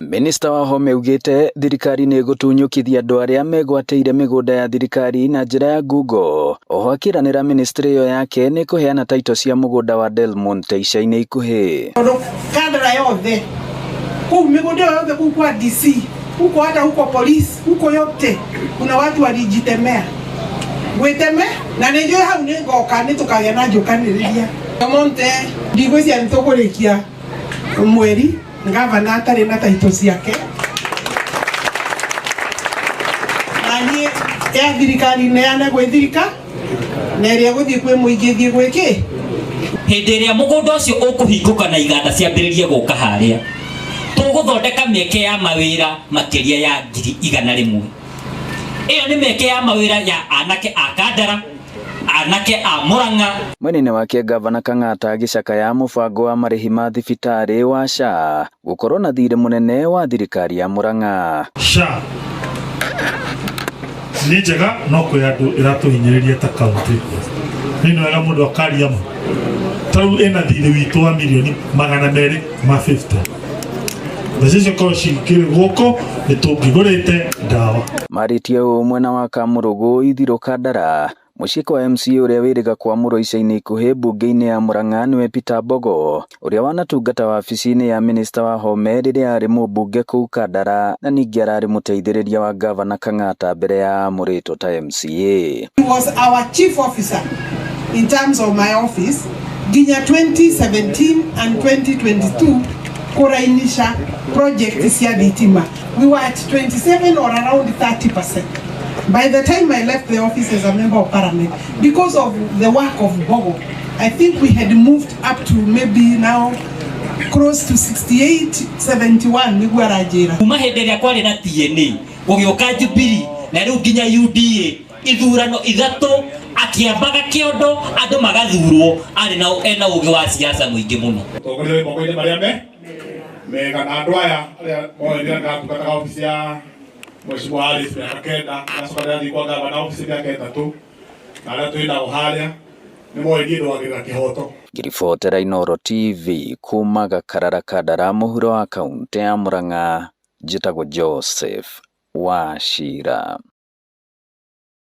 Minister wa Home ugite thirikari ni gutunyukithia andu aria megwateire migunda ya thirikari na njira ya Google. Oho akiranira ministry yo yake ni kuheana title cia mugunda wa Delmonte ica-ini ikuhi. Kadra yothe huko migunda yote kwa DC huko hata huko polisi huko yote kuna watu walijitemea weteme na nejo hau ni ngoka ni tukagea na njukaniriria Delmonte ndigwisia nitukurekia mweri ngavana atari na title ciake ani ya thirikari neana gwithirika na iria guthii kwi muingithie gwiki hindi iria mugunda ucio ukuhinguka na iganda ciambiririe guka haria tuguthondeka mieke ya mawira makiria ya 100,000 iyo ni mieke ya mawira ya anake a Kandara anake a Murang'a. Mwene wake gavana Kang'ata agicaka ya mubango wa marihi ma thibitari wa SHA gukorwo na thirĩ munene wa thirikari ya Murang'a. SHA ni njega no kwi andu iratuhinyiriria ta kaunti nino wega mundu akaria mu tau ena thirĩ witu wa milioni 250 Mbeca ko cikiri guko nitungigurite ndawa. Maritie mwena wa Kamurugu Ithiro Kandara muciĩ kwa MCA uria wiriga kwa muro ica-ini ikuhi bunge-ini ya Murang'a niwe Peter Mbogo uria wanatungata wabici-ini ya minister wa Home riria ari mubunge kuu Kandara na ningi arari muteithĩrĩria wa gavana Kang'ata mbere ya murito ta MCA. He was our chief officer in terms of my office ginya 2017 and 2022 kurainisha project cia thitima. We were at 27 or around 30%. By the time I left the office as a member of parliament, because of the work of Bogo, I think we had moved up to maybe now close to 68, 71 niguarajira. Kuma hindi ria kwari na TNA gugioka Jubilee na riu nginya UDA ithurano ithatu akiambaga kiondo andu magathurwo ari na ena ugi wa siasa muingi muno. Togore mokoine maria mega na andu aya moethira ngatungata ofisi ya Mheshimiwa Alice Kenda na sokari kwa gavana ofisi yake tatu na ala tuina uhalia ni moethira wagira kihoto. Ngiribotera Inooro TV kuma Gakarara Kandara muhuro wa kaunti ya Murang'a njitagwo Joseph Wachira.